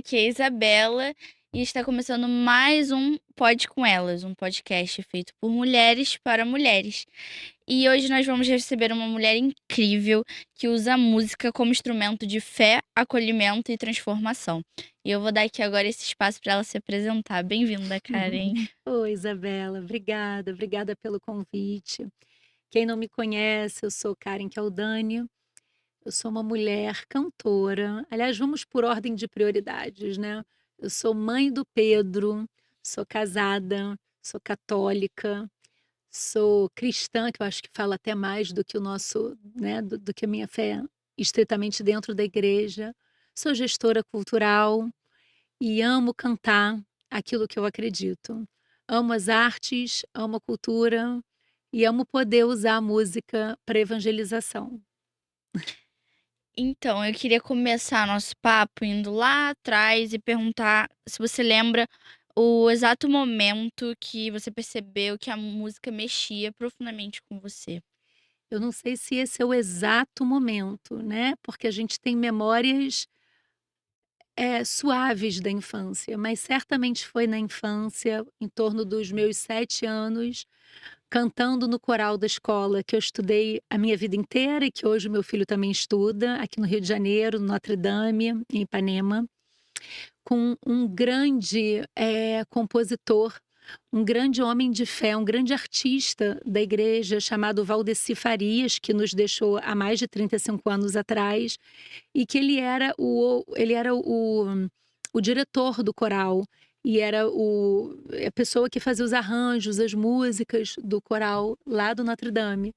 aqui é a Isabela e está começando mais um Pod com Elas, um podcast feito por mulheres para mulheres. E hoje nós vamos receber uma mulher incrível que usa a música como instrumento de fé, acolhimento e transformação. E eu vou dar aqui agora esse espaço para ela se apresentar. Bem-vinda, Karen. Oi, Isabela, obrigada pelo convite. Quem não me conhece, eu sou Karen Kaldani, eu sou uma mulher cantora. Aliás, vamos por ordem de prioridades, né? Eu sou mãe do Pedro, sou casada, sou católica, sou cristã, que eu acho que fala até mais do que o nosso, né, do que a minha fé estritamente dentro da igreja. Sou gestora cultural e amo cantar aquilo que eu acredito. Amo as artes, amo a cultura e amo poder usar a música para evangelização. Então, eu queria começar nosso papo indo lá atrás e perguntar se você lembra o exato momento que você percebeu que a música mexia profundamente com você. Eu não sei se esse é o exato momento, né, porque a gente tem memórias, suaves da infância, mas certamente foi na infância, em torno dos meus 7 anos, cantando no coral da escola que eu estudei a minha vida inteira e que hoje o meu filho também estuda, aqui no Rio de Janeiro, no Notre Dame, em Ipanema, com um grande, compositor, um grande homem de fé, um grande artista da igreja chamado Valdeci Farias, que nos deixou há mais de 35 anos atrás, e que ele era o diretor do coral e era a pessoa que fazia os arranjos, as músicas do coral lá do Notre Dame.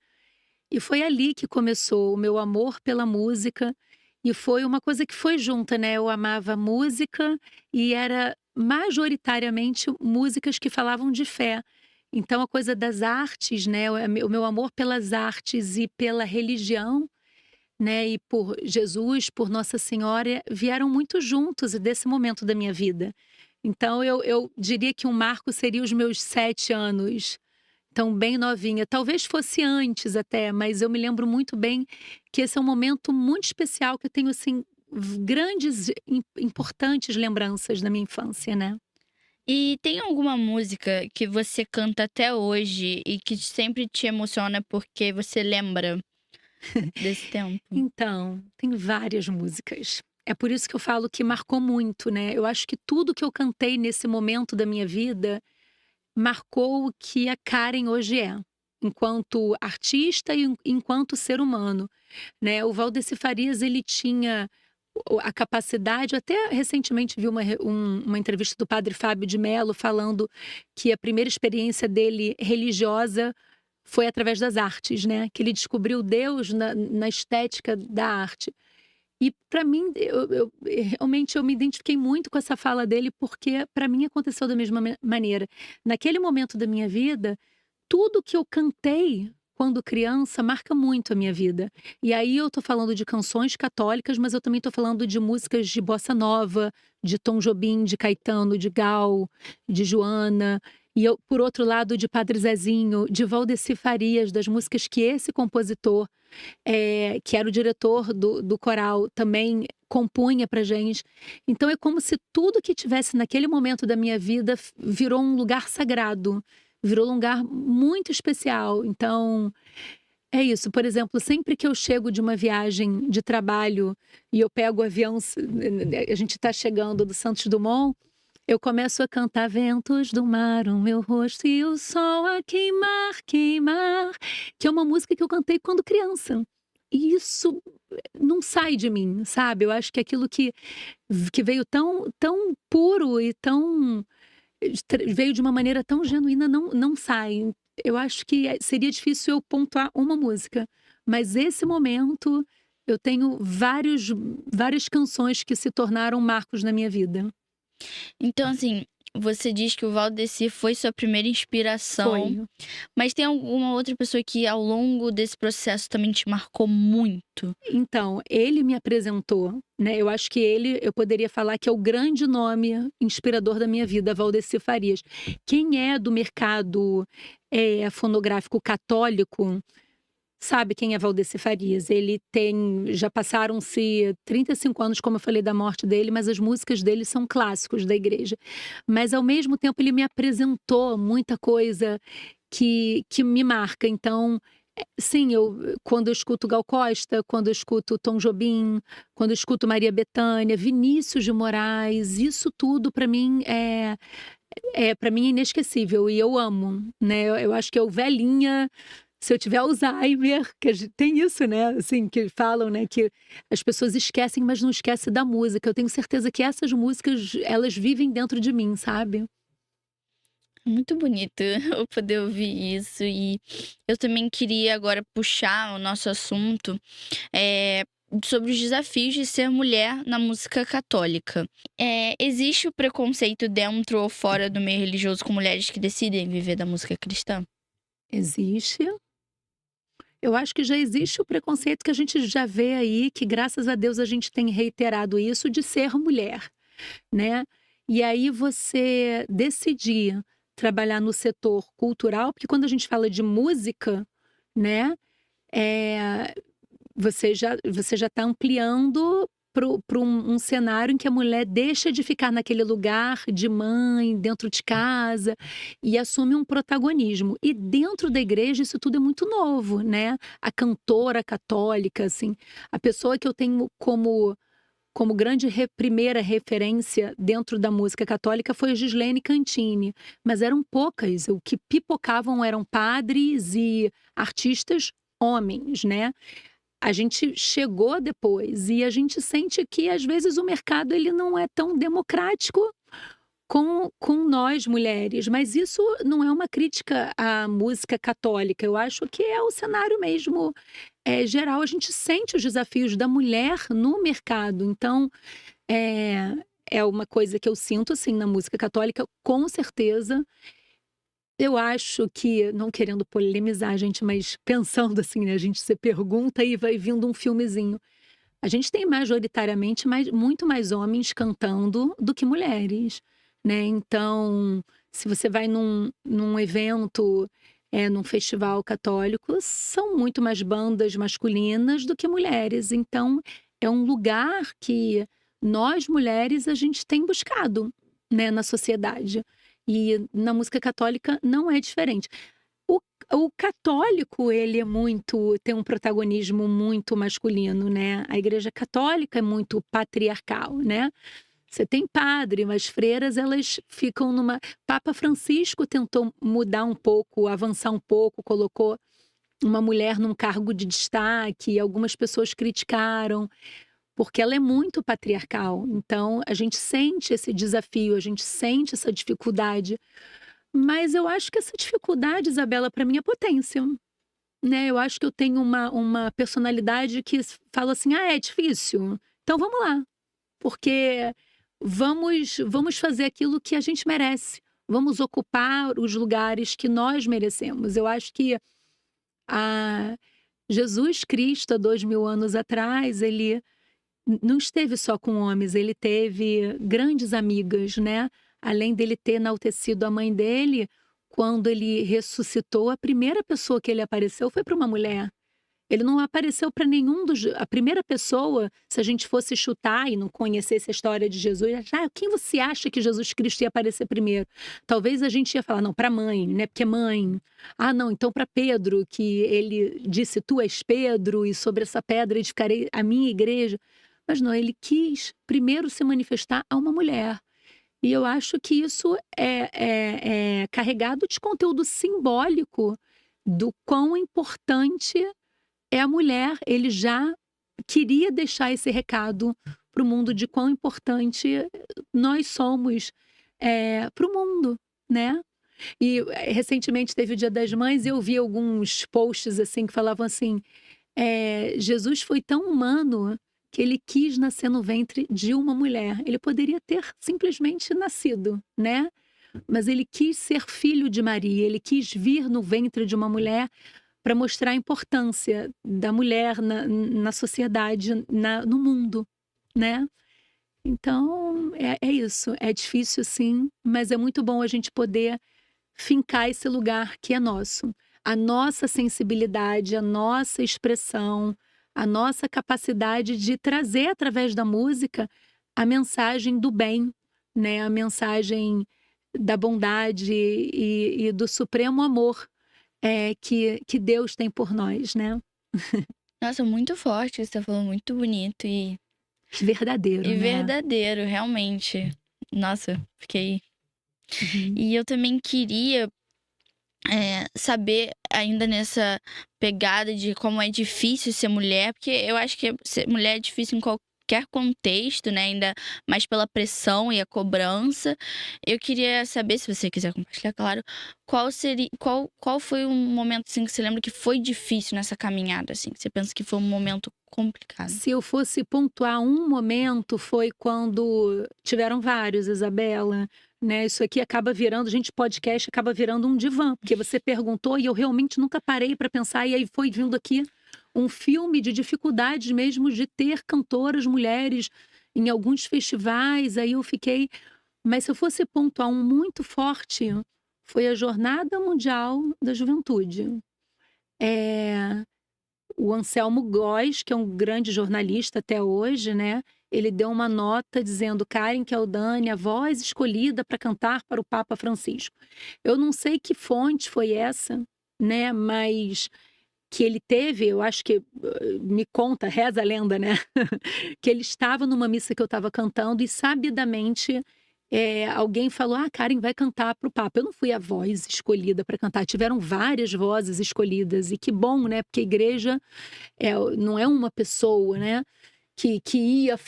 E foi ali que começou o meu amor pela música, e foi uma coisa que foi junta, né, eu amava música e era majoritariamente músicas que falavam de fé. Então a coisa das artes, né, o meu amor pelas artes e pela religião, né, e por Jesus, por Nossa Senhora, vieram muito juntos desse momento da minha vida. Então eu diria que um marco seria os meus 7 anos, então bem novinha. Talvez fosse antes até, mas eu me lembro muito bem que esse é um momento muito especial que eu tenho, assim, grandes, importantes lembranças da minha infância, né. E tem alguma música que você canta até hoje e que sempre te emociona porque você lembra desse tempo? Então, tem várias músicas. É por isso que eu falo que marcou muito, né. Eu acho que tudo que eu cantei nesse momento da minha vida marcou o que a Karen hoje é, enquanto artista e enquanto ser humano, né. O Valdeci Farias, ele tinha a capacidade, até recentemente vi uma entrevista do padre Fábio de Mello falando que a primeira experiência dele religiosa foi através das artes, né, que ele descobriu Deus na estética da arte. E para mim, realmente eu me identifiquei muito com essa fala dele, porque para mim aconteceu da mesma maneira. Naquele momento da minha vida, tudo que eu cantei quando criança marca muito a minha vida. E aí eu tô falando de canções católicas, mas eu também tô falando de músicas de bossa nova, de Tom Jobim, de Caetano, de Gal, de Joana, e eu, por outro lado, de Padre Zezinho, de Valdeci Farias, das músicas que esse compositor, que era o diretor do coral, também compunha pra gente. Então é como se tudo que tivesse naquele momento da minha vida virou um lugar sagrado, virou um lugar muito especial. Então, é isso. Por exemplo, sempre que eu chego de uma viagem de trabalho e eu pego o avião, a gente está chegando do Santos Dumont, eu começo a cantar ventos do mar, o meu rosto e o sol a queimar, queimar, que é uma música que eu cantei quando criança. E isso não sai de mim, sabe? Eu acho que aquilo que veio tão puro e tão veio de uma maneira tão genuína, não sai. Eu acho que seria difícil eu pontuar uma música, mas esse momento eu tenho várias canções que se tornaram marcos na minha vida. Então, assim, você diz que o Valdeci foi sua primeira Foi. inspiração, mas tem alguma outra pessoa que ao longo desse processo também te marcou muito? Então, ele me apresentou, né, eu acho que eu poderia falar que é o grande nome inspirador da minha vida, Valdeci Farias. Quem é do mercado, fonográfico católico sabe quem é Valdeci Farias. Ele já passaram-se 35 anos, como eu falei, da morte dele, mas as músicas dele são clássicos da igreja. Mas, ao mesmo tempo, ele me apresentou muita coisa que me marca. Então, sim, quando eu escuto Gal Costa, quando eu escuto Tom Jobim, quando eu escuto Maria Bethânia, Vinícius de Moraes, isso tudo para mim para mim é inesquecível e eu amo, né? Eu acho que eu velhinha, se eu tiver Alzheimer, tem isso, né? Assim, que falam, né? Que as pessoas esquecem, mas não esquecem da música. Eu tenho certeza que essas músicas, elas vivem dentro de mim, sabe? Muito bonito eu poder ouvir isso. E eu também queria agora puxar o nosso assunto sobre os desafios de ser mulher na música católica. Existe o preconceito dentro ou fora do meio religioso com mulheres que decidem viver da música cristã? Existe. Eu acho que já existe o preconceito que a gente já vê aí, que graças a Deus a gente tem reiterado isso, de ser mulher, né? E aí você decidir trabalhar no setor cultural, porque quando a gente fala de música, né, é, você já está ampliando para um cenário em que a mulher deixa de ficar naquele lugar de mãe, dentro de casa, e assume um protagonismo. E dentro da igreja isso tudo é muito novo, né? A cantora católica, assim, a pessoa que eu tenho como grande primeira referência dentro da música católica foi a Gislene Cantini, mas eram poucas. O que pipocavam eram padres e artistas homens, né? A gente chegou depois e a gente sente que às vezes o mercado ele não é tão democrático com nós mulheres, mas isso não é uma crítica à música católica. Eu acho que é o cenário mesmo geral. A gente sente os desafios da mulher no mercado. Então, é uma coisa que eu sinto assim na música católica, com certeza. Eu acho que, não querendo polemizar, gente, mas pensando assim, né, a gente se pergunta e vai vindo um filmezinho. A gente tem majoritariamente muito mais homens cantando do que mulheres, né? Então, se você vai num evento, num festival católico, são muito mais bandas masculinas do que mulheres. Então, é um lugar que nós mulheres a gente tem buscado, né, na sociedade. E na música católica não é diferente. O, o católico, ele tem um protagonismo muito masculino, né? A igreja católica é muito patriarcal, né? Você tem padre, mas freiras, elas ficam numa... Papa Francisco tentou mudar um pouco, avançar um pouco, colocou uma mulher num cargo de destaque, algumas pessoas criticaram, porque ela é muito patriarcal. Então, a gente sente esse desafio, a gente sente essa dificuldade. Mas eu acho que essa dificuldade, Isabela, para mim é potência, né? Eu acho que eu tenho uma personalidade que fala assim: ah, é difícil? Então vamos lá, porque vamos fazer aquilo que a gente merece. Vamos ocupar os lugares que nós merecemos. Eu acho que a Jesus Cristo, há 2000 anos atrás, ele não esteve só com homens, ele teve grandes amigas, né? Além dele ter enaltecido a mãe dele, quando ele ressuscitou, a primeira pessoa que ele apareceu foi para uma mulher. Ele não apareceu para nenhum dos. A primeira pessoa, se a gente fosse chutar e não conhecesse a história de Jesus, quem você acha que Jesus Cristo ia aparecer primeiro? Talvez a gente ia falar, não, para a mãe, né? Porque mãe. Ah, não, então para Pedro, que ele disse: Tu és Pedro, e sobre essa pedra edificarei a minha igreja. Mas não, ele quis primeiro se manifestar a uma mulher. E eu acho que isso é carregado de conteúdo simbólico do quão importante é a mulher. Ele já queria deixar esse recado para o mundo de quão importante nós somos para o mundo, né? E recentemente teve o Dia das Mães e eu vi alguns posts assim que falavam assim: Jesus foi tão humano que ele quis nascer no ventre de uma mulher. Ele poderia ter simplesmente nascido, né? Mas ele quis ser filho de Maria, ele quis vir no ventre de uma mulher para mostrar a importância da mulher na sociedade, no mundo, né? Então, é isso. É difícil, sim, mas é muito bom a gente poder fincar esse lugar que é nosso. a nossa sensibilidade, a nossa expressão, a nossa capacidade de trazer através da música a mensagem do bem, né? A mensagem da bondade e do supremo amor que Deus tem por nós, né? Nossa, muito forte, você falou muito bonito Verdadeiro, e né? verdadeiro, realmente. Nossa, fiquei. Uhum. E eu também queria saber, ainda nessa pegada de como é difícil ser mulher, porque eu acho que ser mulher é difícil em qualquer contexto, né? Ainda mais pela pressão e a cobrança. Eu queria saber, se você quiser compartilhar, claro, qual foi um momento assim que você lembra que foi difícil nessa caminhada, assim, que você pensa que foi um momento complicado? Se eu fosse pontuar um momento, foi quando tiveram vários, Isabela, né? Isso aqui acaba virando, gente, podcast acaba virando um divã, porque você perguntou e eu realmente nunca parei para pensar, e aí foi vindo aqui um filme de dificuldades mesmo de ter cantoras mulheres em alguns festivais, aí eu fiquei. Mas se eu fosse pontuar um muito forte, foi a Jornada Mundial da Juventude. O Anselmo Góes, que é um grande jornalista até hoje, né? Ele deu uma nota dizendo: Karen Kildane, a voz escolhida para cantar para o Papa Francisco. Eu não sei que fonte foi essa, né? Mas que ele teve, eu acho que me conta, reza a lenda, né? Que ele estava numa missa que eu estava cantando e sabidamente alguém falou: Karen vai cantar para o Papa. Eu não fui a voz escolhida para cantar, tiveram várias vozes escolhidas, e que bom, né? Porque a igreja não é uma pessoa, né? Que ia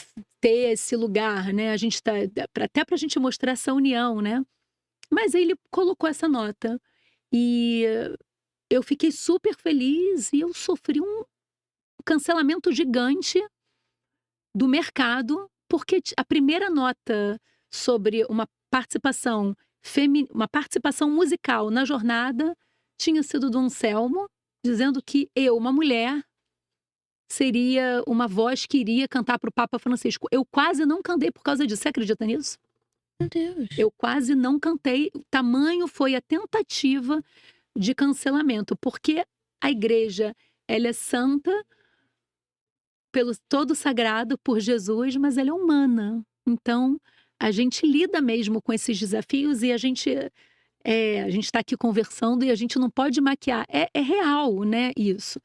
ter esse lugar, né? A gente até para a gente mostrar essa união, né? Mas aí ele colocou essa nota e eu fiquei super feliz e eu sofri um cancelamento gigante do mercado, porque a primeira nota sobre uma participação musical na jornada tinha sido do Anselmo, dizendo que eu, uma mulher, seria uma voz que iria cantar para o Papa Francisco. Eu quase não cantei por causa disso. Você acredita nisso? Meu Deus. Eu quase não cantei. O tamanho foi a tentativa de cancelamento, porque a igreja, ela é santa pelo todo sagrado por Jesus, mas ela é humana. Então, a gente lida mesmo com esses desafios e a gente está aqui conversando e a gente não pode maquiar. É real, né, isso.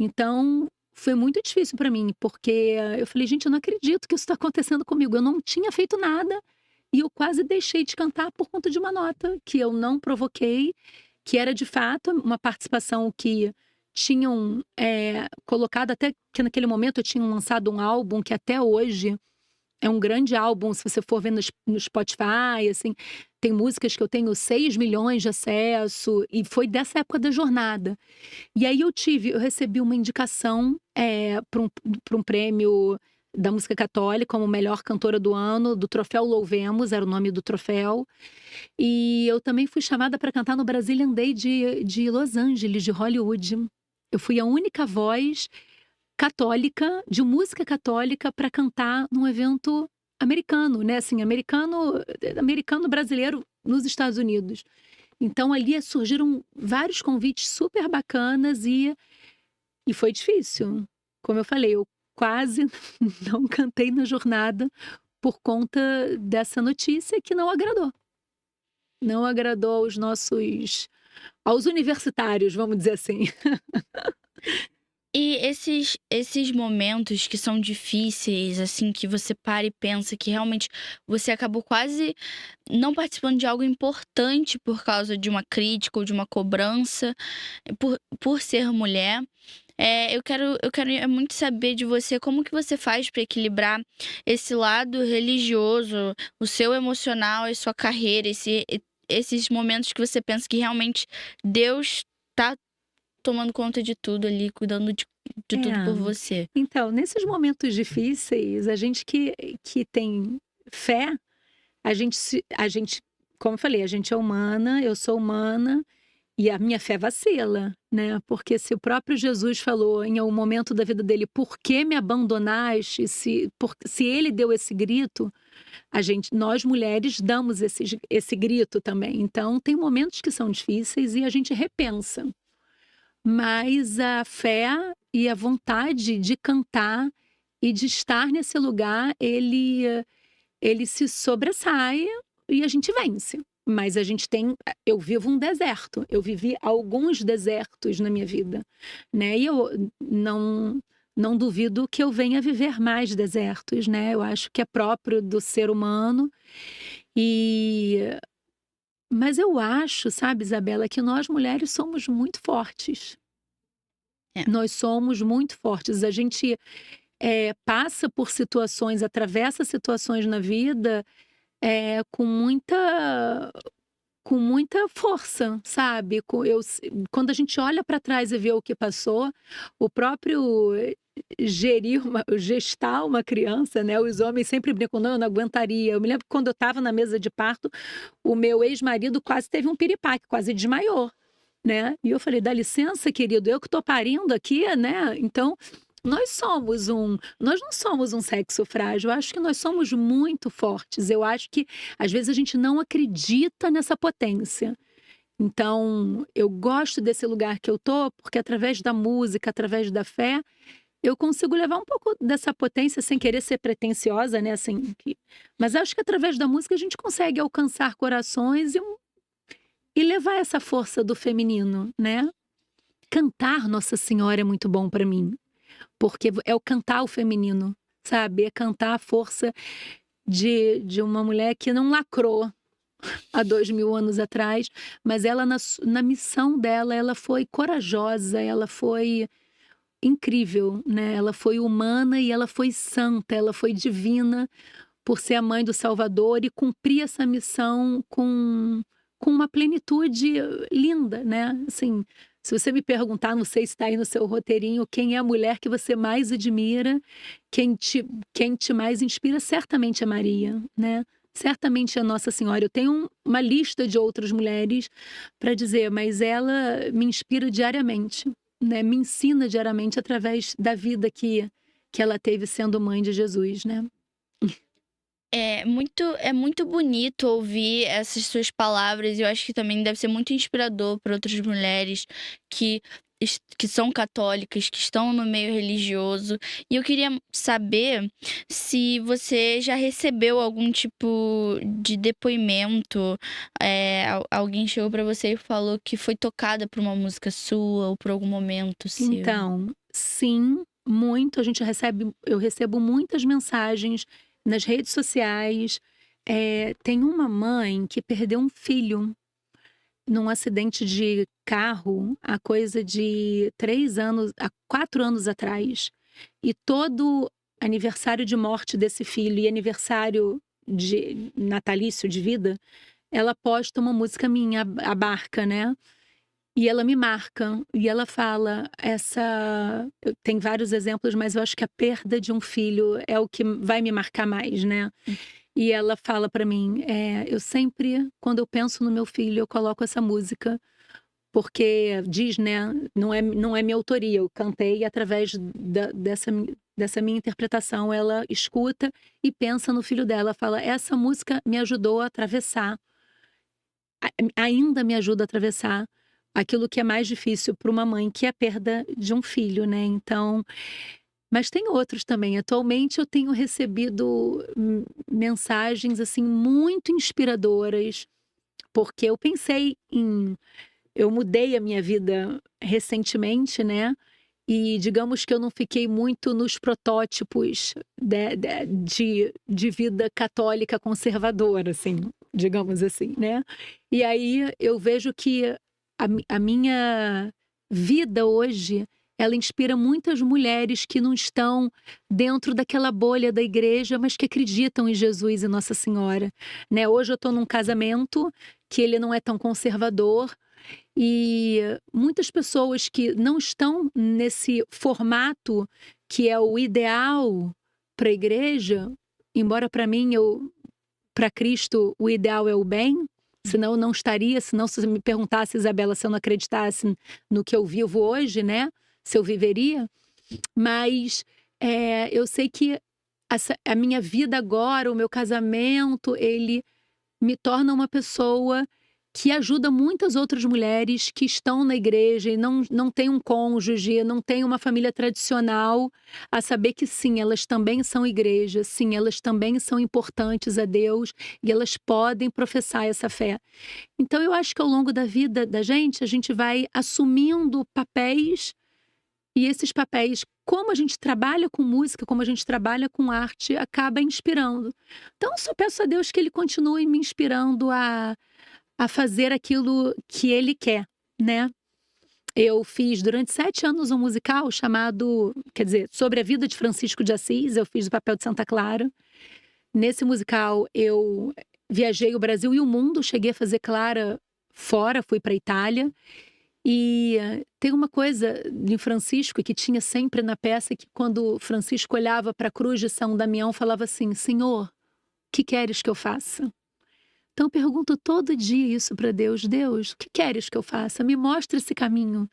Então, foi muito difícil para mim, porque eu falei: gente, eu não acredito que isso está acontecendo comigo. Eu não tinha feito nada e eu quase deixei de cantar por conta de uma nota que eu não provoquei, que era de fato uma participação que tinham colocado, até que naquele momento eu tinha lançado um álbum que até hoje é um grande álbum, se você for ver no Spotify, assim, tem músicas que eu tenho 6 milhões de acesso, e foi dessa época da jornada. E aí eu recebi uma indicação para um prêmio da música católica como melhor cantora do ano, do Troféu Louvemos, era o nome do troféu. E eu também fui chamada para cantar no Brazilian Day de Los Angeles, de Hollywood. Eu fui a única voz católica, de música católica, para cantar num evento americano, né? Assim, americano brasileiro nos Estados Unidos. Então ali surgiram vários convites super bacanas e foi difícil. Como eu falei, eu quase não cantei na jornada por conta dessa notícia que não agradou. Não agradou aos universitários, vamos dizer assim. E esses momentos que são difíceis, assim, que você para e pensa que realmente você acabou quase não participando de algo importante por causa de uma crítica ou de uma cobrança, por ser mulher. Eu quero muito saber de você como que você faz para equilibrar esse lado religioso, o seu emocional e sua carreira, esses momentos que você pensa que realmente Deus tá tomando conta de tudo ali, cuidando de tudo por você. Então, nesses momentos difíceis, a gente que tem fé, a gente, como eu falei, a gente é humana, eu sou humana, e a minha fé vacila, né? Porque se o próprio Jesus falou em algum momento da vida dele: por que me abandonaste? Se ele deu esse grito, nós mulheres damos esse grito também. Então, tem momentos que são difíceis e a gente repensa. mas a fé e a vontade de cantar e de estar nesse lugar, ele se sobressai e a gente vence. Mas a gente tem eu vivo um deserto, eu vivi alguns desertos na minha vida, né, e eu não duvido que eu venha viver mais desertos, né, eu acho que é próprio do ser humano, e mas eu acho, sabe, Isabela, que nós mulheres somos muito fortes. É. Nós somos muito fortes, a gente, passa por situações, atravessa situações na vida, com muita força, sabe? Quando a gente olha para trás e vê o que passou, o próprio gestar uma criança, né? Os homens sempre brincam, não, eu não aguentaria. Eu me lembro que quando eu estava na mesa de parto, o meu ex-marido quase teve um piripaque, quase desmaiou, né? E eu falei, dá licença, querido, eu que estou parindo aqui, né? Então, nós não somos um sexo frágil, eu acho que nós somos muito fortes, eu acho que às vezes a gente não acredita nessa potência. Então, eu gosto desse lugar que eu tô, porque através da música, através da fé, eu consigo levar um pouco dessa potência sem querer ser pretensiosa, né, assim, mas acho que através da música a gente consegue alcançar corações e levar essa força do feminino, né? Cantar Nossa Senhora é muito bom para mim. Porque é o cantar o feminino, sabe? É cantar a força de uma mulher que não lacrou há 2000 anos atrás, mas ela na missão dela, ela foi corajosa, ela foi incrível, né? Ela foi humana e ela foi santa, ela foi divina por ser a mãe do Salvador e cumprir essa missão com uma plenitude linda, né? Assim, se você me perguntar, não sei se está aí no seu roteirinho, quem é a mulher que você mais admira, quem te mais inspira, certamente é Maria, né? Certamente é Nossa Senhora. Eu tenho uma lista de outras mulheres para dizer, mas ela me inspira diariamente, né? Me ensina diariamente através da vida que ela teve sendo mãe de Jesus, né? É muito bonito ouvir essas suas palavras, e eu acho que também deve ser muito inspirador para outras mulheres que que são católicas, que estão no meio religioso. E eu queria saber se você já recebeu algum tipo de depoimento, alguém chegou para você e falou que foi tocada por uma música sua ou por algum momento seu. Então, sim, muito. Eu recebo muitas mensagens nas redes sociais. Tem uma mãe que perdeu um filho num acidente de carro há coisa de 4 anos atrás. E todo aniversário de morte desse filho e aniversário de natalício de vida, ela posta uma música minha, a Barca, né? E ela me marca, e ela fala, tem vários exemplos, mas eu acho que a perda de um filho é o que vai me marcar mais, né? E ela fala pra mim, eu sempre, quando eu penso no meu filho, eu coloco essa música, porque diz, né, não é minha autoria, eu cantei através dessa minha interpretação, ela escuta e pensa no filho dela, fala, essa música me ajudou a atravessar, ainda me ajuda a atravessar aquilo que é mais difícil para uma mãe, que é a perda de um filho, né? Então, mas tem outros também. Atualmente eu tenho recebido mensagens assim muito inspiradoras, porque eu mudei a minha vida recentemente, né? E digamos que eu não fiquei muito nos protótipos de vida católica conservadora, assim, digamos assim, né? E aí eu vejo que a minha vida hoje, ela inspira muitas mulheres que não estão dentro daquela bolha da igreja, mas que acreditam em Jesus e Nossa Senhora, né? Hoje eu estou num casamento que ele não é tão conservador, e muitas pessoas que não estão nesse formato que é o ideal para a igreja, embora para mim, para Cristo, o ideal é o bem, senão eu não estaria, senão se você me perguntasse, Isabela, se eu não acreditasse no que eu vivo hoje, né? Se eu viveria. Mas eu sei que a minha vida agora, o meu casamento, ele me torna uma pessoa que ajuda muitas outras mulheres que estão na igreja e não têm um cônjuge, não têm uma família tradicional, a saber que sim, elas também são igreja, sim, elas também são importantes a Deus e elas podem professar essa fé. Então eu acho que ao longo da vida da gente, a gente vai assumindo papéis e esses papéis, como a gente trabalha com música, como a gente trabalha com arte, acaba inspirando. Então eu só peço a Deus que ele continue me inspirando a fazer aquilo que ele quer, né. Eu fiz durante 7 anos um musical chamado quer dizer, sobre a vida de Francisco de Assis, eu fiz o papel de Santa Clara. Nesse musical eu viajei o Brasil e o mundo, cheguei a fazer Clara fora, fui pra Itália. E tem uma coisa de Francisco que tinha sempre na peça que quando Francisco olhava pra cruz de São Damião falava assim: "Senhor, que queres que eu faça?". Então eu pergunto todo dia isso para Deus: "Deus, o que queres que eu faça? Me mostra esse caminho.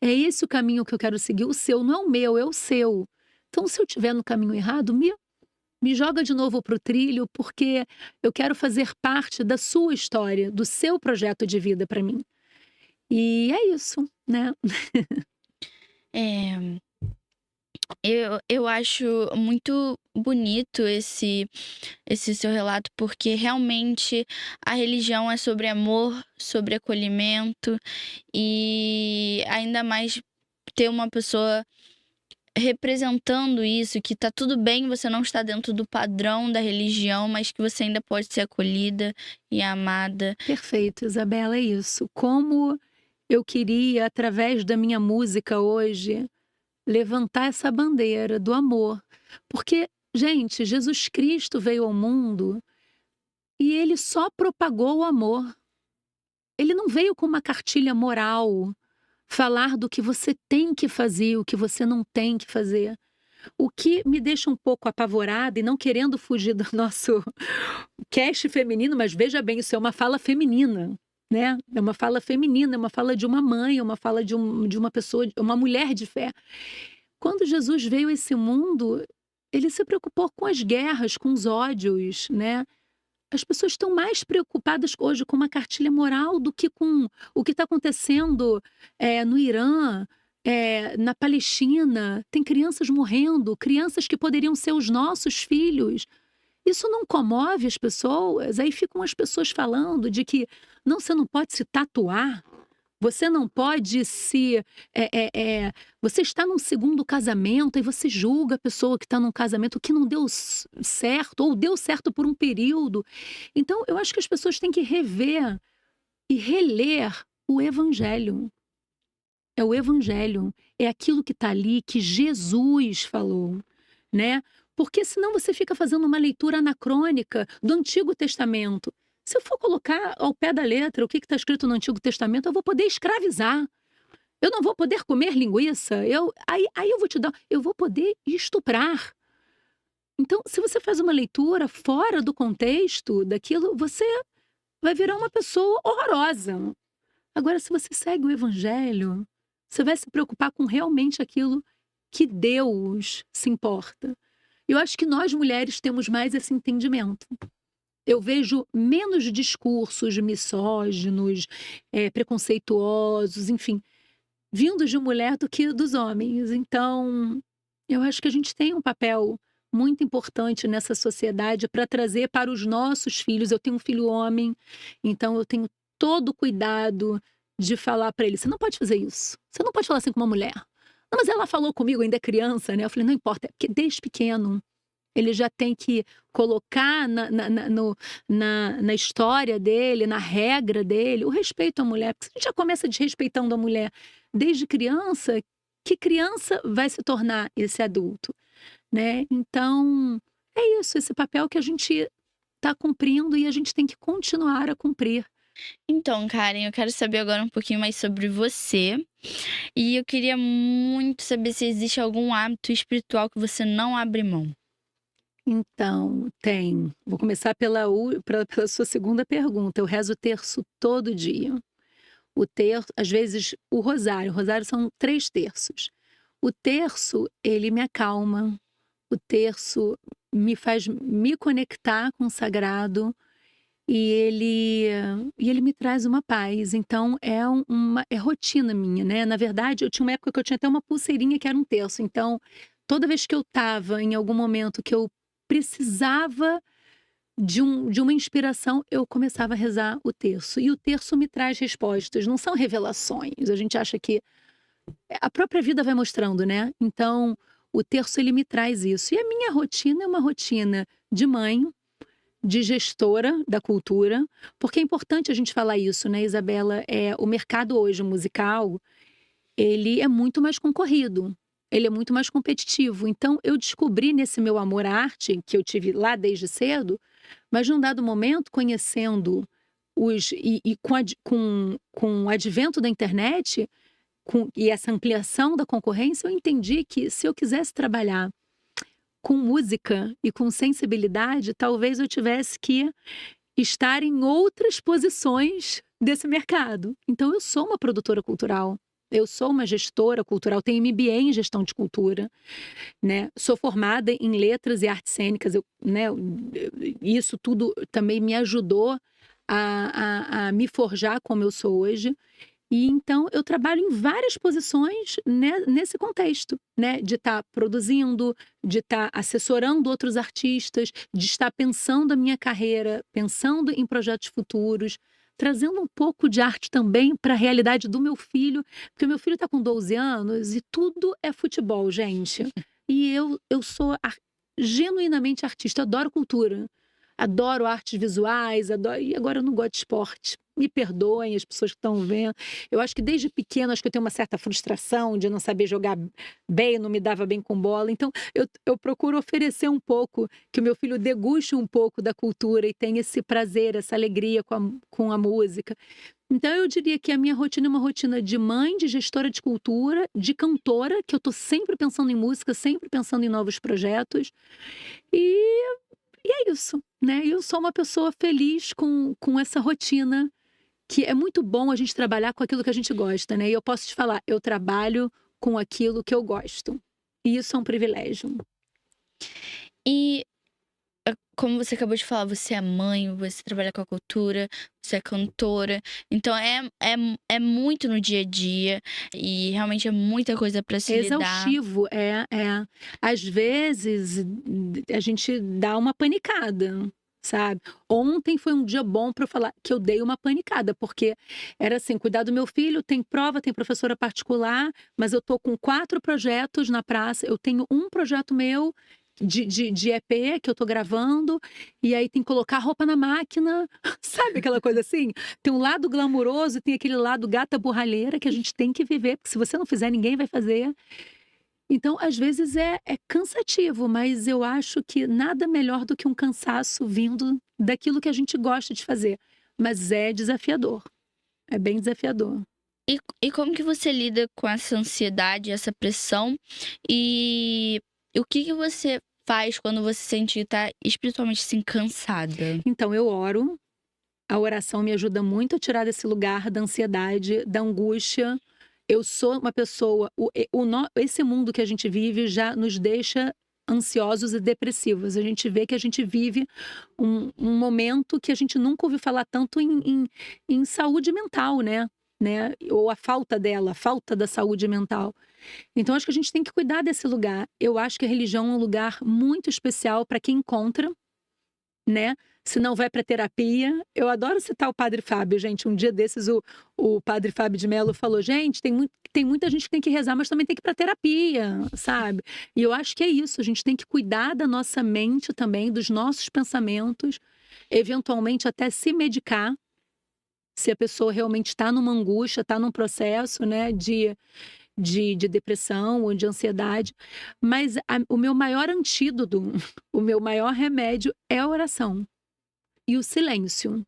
É esse o caminho que eu quero seguir, o seu, não é o meu, é o seu. Então se eu estiver no caminho errado, me joga de novo para o trilho, porque eu quero fazer parte da sua história, do seu projeto de vida para mim". E é isso, né. É, eu acho muito bonito esse seu relato, porque realmente a religião é sobre amor, sobre acolhimento, e ainda mais ter uma pessoa representando isso, que tá tudo bem você não estar dentro do padrão da religião, mas que você ainda pode ser acolhida e amada. Perfeito, Isabela, é isso. Como eu queria, através da minha música hoje, levantar essa bandeira do amor. Porque, gente, Jesus Cristo veio ao mundo e ele só propagou o amor. Ele não veio com uma cartilha moral, falar do que você tem que fazer, o que você não tem que fazer. O que me deixa um pouco apavorada e não querendo fugir do nosso cast feminino, mas veja bem, isso é uma fala feminina, né? É uma fala feminina, é uma fala de uma mãe, é uma fala de uma pessoa, uma mulher de fé. Quando Jesus veio a esse mundo, ele se preocupou com as guerras, com os ódios, né? As pessoas estão mais preocupadas hoje com uma cartilha moral do que com o que está acontecendo no Irã, na Palestina. Tem crianças morrendo, crianças que poderiam ser os nossos filhos. Isso não comove as pessoas? Aí ficam as pessoas falando de que não, você não pode se tatuar, você não pode se. Você está num segundo casamento e você julga a pessoa que está num casamento que não deu certo, ou deu certo por um período. Então, eu acho que as pessoas têm que rever e reler o Evangelho. É o Evangelho, é aquilo que está ali que Jesus falou, né? Porque senão você fica fazendo uma leitura anacrônica do Antigo Testamento. Se eu for colocar ao pé da letra o que está escrito no Antigo Testamento, eu vou poder escravizar. Eu não vou poder comer linguiça. Aí eu vou poder estuprar. Então, se você faz uma leitura fora do contexto daquilo, você vai virar uma pessoa horrorosa. Agora, se você segue o Evangelho, você vai se preocupar com realmente aquilo que Deus se importa. Eu acho que nós mulheres temos mais esse entendimento. Eu vejo menos discursos misóginos, preconceituosos, enfim, vindos de mulher do que dos homens. Então, eu acho que a gente tem um papel muito importante nessa sociedade para trazer para os nossos filhos. Eu tenho um filho homem, então eu tenho todo o cuidado de falar para ele: você não pode fazer isso, você não pode falar assim com uma mulher. Não, mas ela falou comigo, ainda é criança, né? Eu falei: não importa, é porque desde pequeno ele já tem que colocar na história dele, na regra dele, o respeito à mulher. Porque se a gente já começa desrespeitando a mulher desde criança, que criança vai se tornar esse adulto, né? Então, é isso, esse papel que a gente está cumprindo e a gente tem que continuar a cumprir. Então, Karen, eu quero saber agora um pouquinho mais sobre você. E eu queria muito saber se existe algum hábito espiritual que você não abre mão. Então, tem. Vou começar pela sua segunda pergunta. Eu rezo o terço todo dia. O terço, às vezes, o rosário. O rosário são 3 terços. O terço, ele me acalma. O terço me faz me conectar com o sagrado. E ele me traz uma paz. Então é rotina minha, né. Na verdade, eu tinha uma época que eu tinha até uma pulseirinha que era um terço. Então, toda vez que eu estava em algum momento que eu precisava de uma inspiração, eu começava a rezar o terço. E o terço me traz respostas, não são revelações. A gente acha que a própria vida vai mostrando, né. Então, o terço ele me traz isso. E a minha rotina é uma rotina de mãe, de gestora da cultura, porque é importante a gente falar isso, né, Isabela, o mercado hoje musical, ele é muito mais concorrido, ele é muito mais competitivo. Então eu descobri nesse meu amor à arte, que eu tive lá desde cedo, mas num dado momento, conhecendo com o advento da internet, e essa ampliação da concorrência, eu entendi que se eu quisesse trabalhar com música e com sensibilidade, talvez eu tivesse que estar em outras posições desse mercado. Então eu sou uma produtora cultural, eu sou uma gestora cultural, tenho MBA em gestão de cultura, né? Sou formada em letras e artes cênicas, né? Isso tudo também me ajudou a me forjar como eu sou hoje. E então eu trabalho em várias posições nesse contexto, né? De estar produzindo, de estar assessorando outros artistas, de estar pensando a minha carreira, pensando em projetos futuros, trazendo um pouco de arte também para a realidade do meu filho, porque o meu filho está com 12 anos e tudo é futebol, gente. E eu sou genuinamente artista, adoro cultura. Adoro artes visuais, adoro... E agora eu não gosto de esporte. Me perdoem as pessoas que estão vendo. Eu acho que desde pequena acho que eu tenho uma certa frustração de não saber jogar bem, não me dava bem com bola. Então eu procuro oferecer um pouco, que o meu filho deguste um pouco da cultura e tenha esse prazer, essa alegria com a música. Então eu diria que a minha rotina é uma rotina de mãe, de gestora de cultura, de cantora, que eu estou sempre pensando em música, sempre pensando em novos projetos. E é isso, né? Eu sou uma pessoa feliz com essa rotina, que é muito bom a gente trabalhar com aquilo que a gente gosta, né? E eu posso te falar, eu trabalho com aquilo que eu gosto. E isso é um privilégio. E como você acabou de falar, você é mãe, você trabalha com a cultura, você é cantora, então é muito no dia a dia e realmente é muita coisa pra É se lidar. exaustivo, é. Às vezes a gente dá uma panicada, sabe? Ontem foi um dia bom para eu falar que eu dei uma panicada, porque era assim, cuidar do meu filho, tem prova, tem professora particular, mas eu tô com 4 projetos na praça, eu tenho um projeto meu de EP que eu tô gravando, e aí tem que colocar roupa na máquina, sabe aquela coisa assim? Tem um lado glamuroso e tem aquele lado gata borralheira que a gente tem que viver, porque se você não fizer, ninguém vai fazer. Então, às vezes é cansativo, mas eu acho que nada melhor do que um cansaço vindo daquilo que a gente gosta de fazer. Mas é desafiador, é bem desafiador. E como que você lida com essa ansiedade, essa pressão? E o que você faz quando você sente que tá espiritualmente, assim, cansada? Então, eu oro, a oração me ajuda muito a tirar desse lugar da ansiedade, da angústia. Eu sou uma pessoa, esse mundo que a gente vive já nos deixa ansiosos e depressivos. A gente vê que a gente vive um momento que a gente nunca ouviu falar tanto em saúde mental, né? Ou a falta dela, a falta da saúde mental. Então acho que a gente tem que cuidar desse lugar. Eu acho que a religião é um lugar muito especial para quem encontra, né? Se não vai para terapia. Eu adoro citar o Padre Fábio, gente. Um dia desses o Padre Fábio de Mello falou: gente, tem muita gente que tem que rezar, mas também tem que ir para terapia, sabe? E eu acho que é isso. A gente tem que cuidar da nossa mente também, dos nossos pensamentos, eventualmente até se medicar, se a pessoa realmente está numa angústia, está num processo, né, de depressão ou de ansiedade. Mas o meu maior antídoto, o meu maior remédio é a oração. E o silêncio.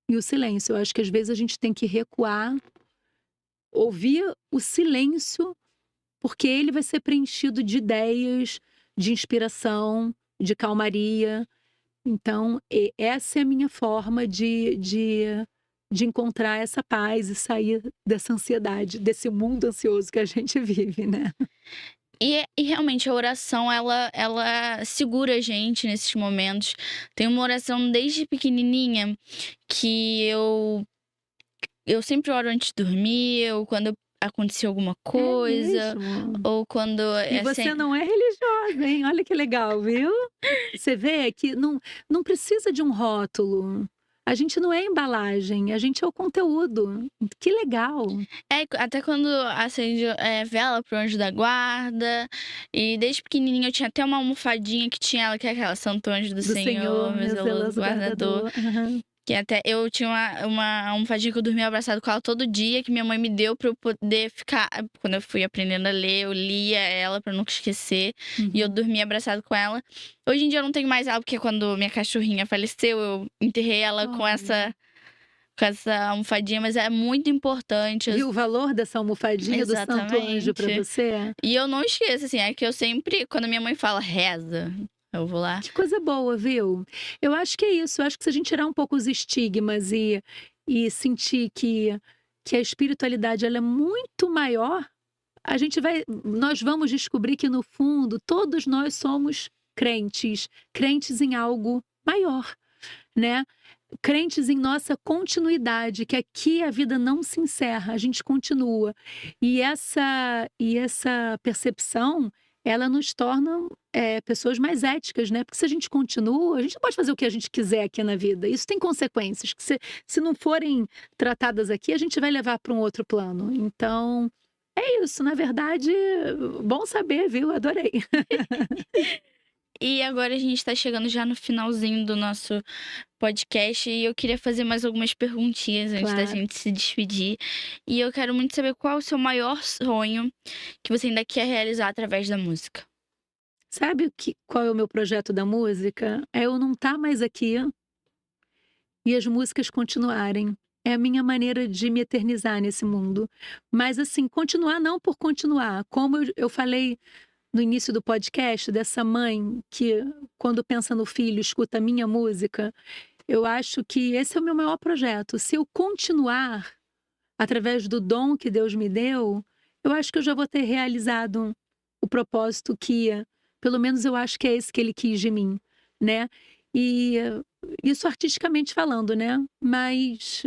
E o silêncio. Eu acho que às vezes a gente tem que recuar, ouvir o silêncio, porque ele vai ser preenchido de ideias, de inspiração, de calmaria. Então, essa é a minha forma de encontrar essa paz e sair dessa ansiedade, desse mundo ansioso que a gente vive, né? E realmente a oração ela segura a gente nesses momentos. Tem uma oração desde pequenininha que eu sempre oro antes de dormir, ou quando acontecer alguma É coisa, mesmo? ou quando E é você sem não é religiosa, hein? Olha que legal, viu? Você vê que não precisa de um rótulo. A gente não é embalagem, a gente é o conteúdo. Que legal. até quando acende, vela pro anjo da guarda, e desde pequenininha eu tinha até uma almofadinha que tinha ela, que é aquela Santo Anjo do Do Senhor, Senhor, meu meu zeloso zeloso guardador. guardador. Aham. Que até eu tinha uma almofadinha que eu dormia abraçado com ela todo dia, que minha mãe me deu pra eu poder ficar. Quando eu fui aprendendo a ler, eu lia ela pra nunca esquecer. E eu Uhum. dormia abraçado com ela. Hoje em dia eu não tenho mais ela, porque quando minha cachorrinha faleceu, eu enterrei ela com Olha. essa almofadinha, mas é muito importante. Viu o valor dessa almofadinha do Santo Anjo pra Exatamente. você? E eu não esqueço, assim, é que eu sempre, quando minha mãe fala reza, eu vou lá. Que coisa boa, viu? Eu acho que é isso. Eu acho que se a gente tirar um pouco os estigmas e sentir que a espiritualidade ela é muito maior, nós vamos descobrir que no fundo todos nós somos crentes, crentes em algo maior, né? Crentes em nossa continuidade, que aqui a vida não se encerra, a gente continua. E essa percepção, ela nos torna pessoas mais éticas, né? Porque se a gente continua, a gente não pode fazer o que a gente quiser aqui na vida. Isso tem consequências, que se não forem tratadas aqui, a gente vai levar para um outro plano. Então, é isso, na verdade, bom saber, viu? Adorei. E agora a gente tá chegando já no finalzinho do nosso podcast e eu queria fazer mais algumas perguntinhas antes da Claro. gente se despedir. E eu quero muito saber qual é o seu maior sonho que você ainda quer realizar através da música. Sabe qual é o meu projeto da música? É eu não estar mais aqui e as músicas continuarem. É a minha maneira de me eternizar nesse mundo. Mas, assim, continuar não por continuar. Como eu falei no início do podcast, dessa mãe que, quando pensa no filho, escuta a minha música, eu acho que esse é o meu maior projeto. Se eu continuar através do dom que Deus me deu, eu acho que eu já vou ter realizado o propósito que, pelo menos eu acho que é esse que ele quis de mim, né? E isso artisticamente falando, né? Mas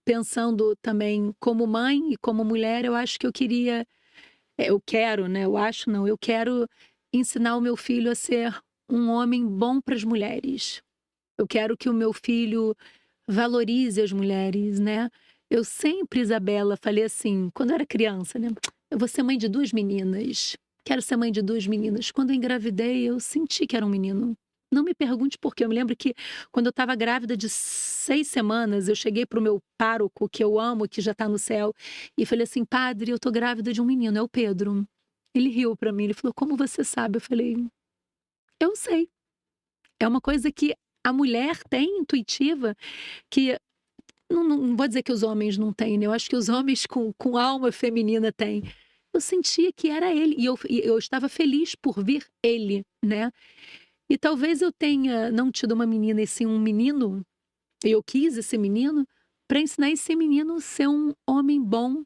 pensando também como mãe e como mulher, eu acho que eu quero, né? Eu acho não, eu quero ensinar o meu filho a ser um homem bom para as mulheres. Eu quero que o meu filho valorize as mulheres, né? Eu sempre, Isabela, falei assim, quando eu era criança, né? Eu vou ser mãe de 2 meninas. Quero ser mãe de 2 meninas. Quando eu engravidei, eu senti que era um menino. Não me pergunte por quê. Eu me lembro que quando eu estava grávida de 6 semanas, eu cheguei para o meu pároco, que eu amo, que já está no céu, e falei assim: padre, eu tô grávida de um menino, é o Pedro. Ele riu para mim, ele falou: como você sabe? Eu falei: eu sei. É uma coisa que a mulher tem intuitiva, que não vou dizer que os homens não têm, né? Eu acho que os homens com alma feminina têm. Eu sentia que era ele, e eu estava feliz por vir ele, né? E talvez eu tenha não tido uma menina e sim um menino, e eu quis esse menino, para ensinar esse menino a ser um homem bom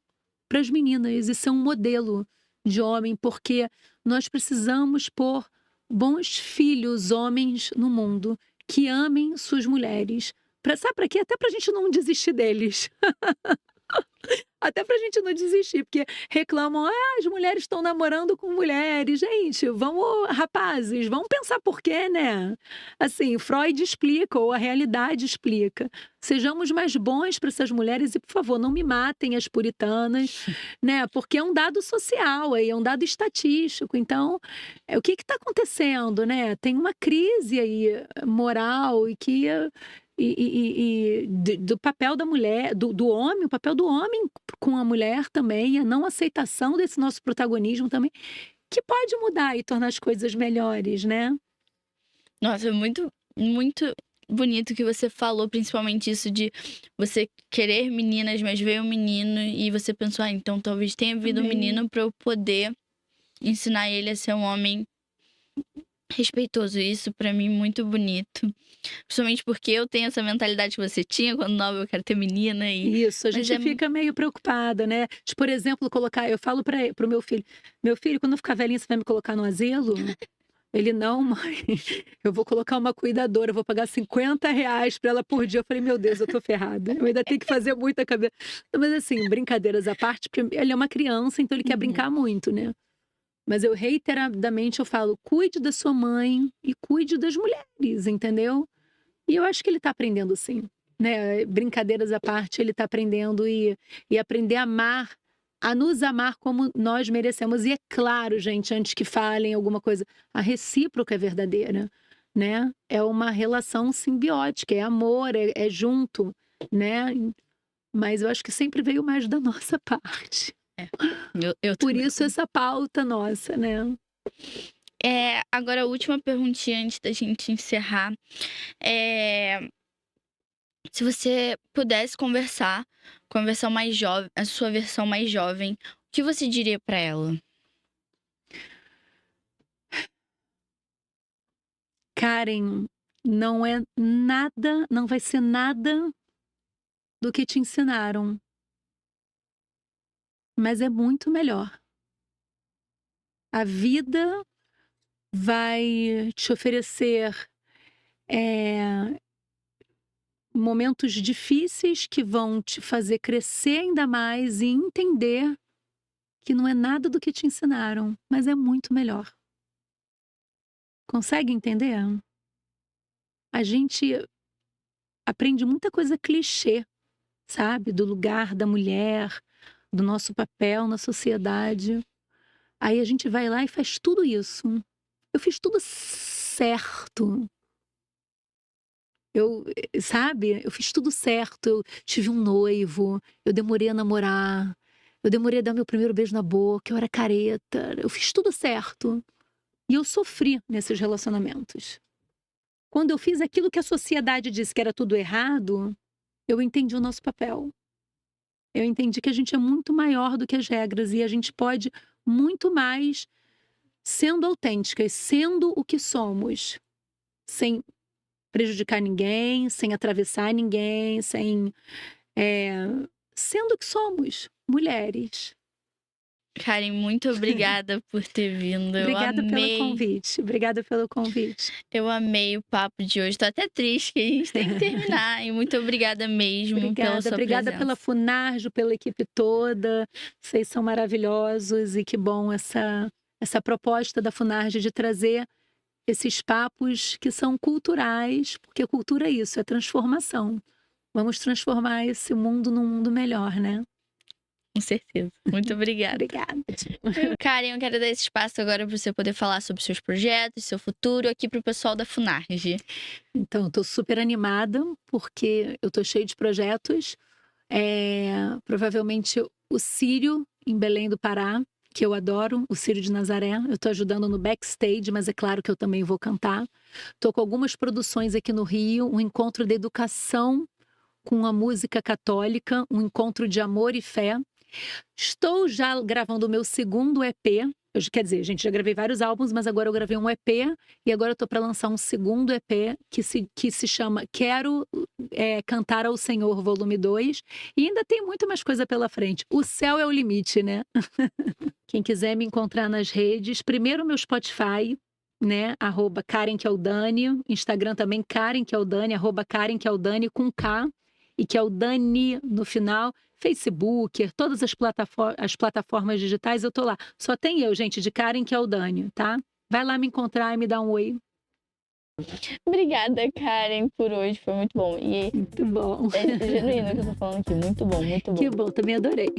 para as meninas e ser um modelo de homem, porque nós precisamos pôr bons filhos, homens no mundo, que amem suas mulheres. Sabe para quê? Até para a gente não desistir deles. Até pra gente não desistir, porque reclamam: "Ah, as mulheres estão namorando com mulheres". Gente, vamos rapazes, vamos pensar por quê, né? Assim, Freud explica, ou a realidade explica. Sejamos mais bons para essas mulheres e, por favor, não me matem as puritanas, né, porque é um dado social aí, é um dado estatístico. Então, o que está acontecendo, né? Tem uma crise aí moral e que do papel da mulher, do homem, o papel do homem com a mulher também, a não aceitação desse nosso protagonismo também, que pode mudar e tornar as coisas melhores, né? Nossa, é muito, muito bonito que você falou, principalmente isso de você querer meninas, mas veio um menino e você pensou: então talvez tenha vindo um Amém. menino pra eu poder ensinar ele a ser um homem respeitoso. Isso pra mim muito bonito. Principalmente porque eu tenho essa mentalidade que você tinha quando nova, eu quero ter menina Isso, a mas gente fica meio preocupada, né? De, por exemplo, colocar, eu falo pro meu filho, quando eu ficar velhinha, você vai me colocar no asilo? Ele, não, mãe, eu vou colocar uma cuidadora, eu vou pagar R$ 50 pra ela por dia. Eu falei, meu Deus, eu tô ferrada. Eu ainda tenho que fazer muita cabeça. Mas assim, brincadeiras à parte, porque ele é uma criança, então ele quer brincar muito, né? Mas eu reiteradamente eu falo, cuide da sua mãe e cuide das mulheres, entendeu? E eu acho que ele tá aprendendo sim, né? Brincadeiras à parte, ele tá aprendendo e aprender a nos amar como nós merecemos. E é claro, gente, antes que falem alguma coisa, a recíproca é verdadeira, né? É uma relação simbiótica, é amor, é junto, né? Mas eu acho que sempre veio mais da nossa parte. eu Por também. isso essa pauta nossa, né? Agora a última perguntinha antes da gente encerrar. Se você pudesse conversar com a versão mais jovem, a sua versão mais jovem, o que você diria pra ela? Karen, não é nada, não vai ser nada do que te ensinaram, mas é muito melhor. A vida vai te oferecer momentos difíceis que vão te fazer crescer ainda mais e entender que não é nada do que te ensinaram, mas é muito melhor. Consegue entender? A gente aprende muita coisa clichê, sabe? Do lugar da mulher, do nosso papel na sociedade. Aí a gente vai lá e faz tudo isso. Eu fiz tudo certo. Sabe? Eu fiz tudo certo. Eu tive um noivo, eu demorei a namorar, eu demorei a dar meu primeiro beijo na boca, eu era careta. Eu fiz tudo certo. E eu sofri nesses relacionamentos. Quando eu fiz aquilo que a sociedade disse que era tudo errado, eu entendi o nosso papel. Eu entendi que a gente é muito maior do que as regras e a gente pode muito mais sendo autênticas, sendo o que somos, sem prejudicar ninguém, sem atravessar ninguém, sendo o que somos, mulheres. Karen, muito obrigada por ter vindo. Obrigada pelo convite. Obrigada pelo convite. Eu amei o papo de hoje. Tô até triste que a gente tem que terminar. E muito obrigada mesmo pela sua Obrigada presença. pela Funarjo, pela equipe toda. Vocês são maravilhosos e que bom essa proposta da Funarjo de trazer esses papos que são culturais, porque cultura é isso, é transformação. Vamos transformar esse mundo num mundo melhor, né? Com certeza. Muito obrigada. Obrigada. Karen, eu quero dar esse espaço agora para você poder falar sobre seus projetos, seu futuro, aqui pro pessoal da Funarge. Então, estou super animada, porque eu estou cheia de projetos. Provavelmente o Círio, em Belém do Pará, que eu adoro, o Círio de Nazaré. Eu estou ajudando no backstage, mas é claro que eu também vou cantar. Estou com algumas produções aqui no Rio, um encontro de educação com a música católica, um encontro de amor e fé. Estou já gravando o meu segundo EP. Quer dizer, gente, já gravei vários álbuns, mas agora eu gravei um EP e agora eu tô para lançar um segundo EP que se chama Quero Cantar ao Senhor, volume 2. E ainda tem muito mais coisa pela frente. O céu é o limite, né? Quem quiser me encontrar nas redes, primeiro meu Spotify, né? @Karen Keldani, Instagram também Karen Keldani, @Karen Keldani com K e Keldani no final. Facebook, todas as plataformas digitais, eu tô lá. Só tem eu, gente, de Karen Keldani, tá? Vai lá me encontrar e me dá um oi. Obrigada, Karen, por hoje. Foi muito bom. Muito bom. É genuíno o que eu tô falando aqui. Muito bom, muito bom. Que bom, também adorei.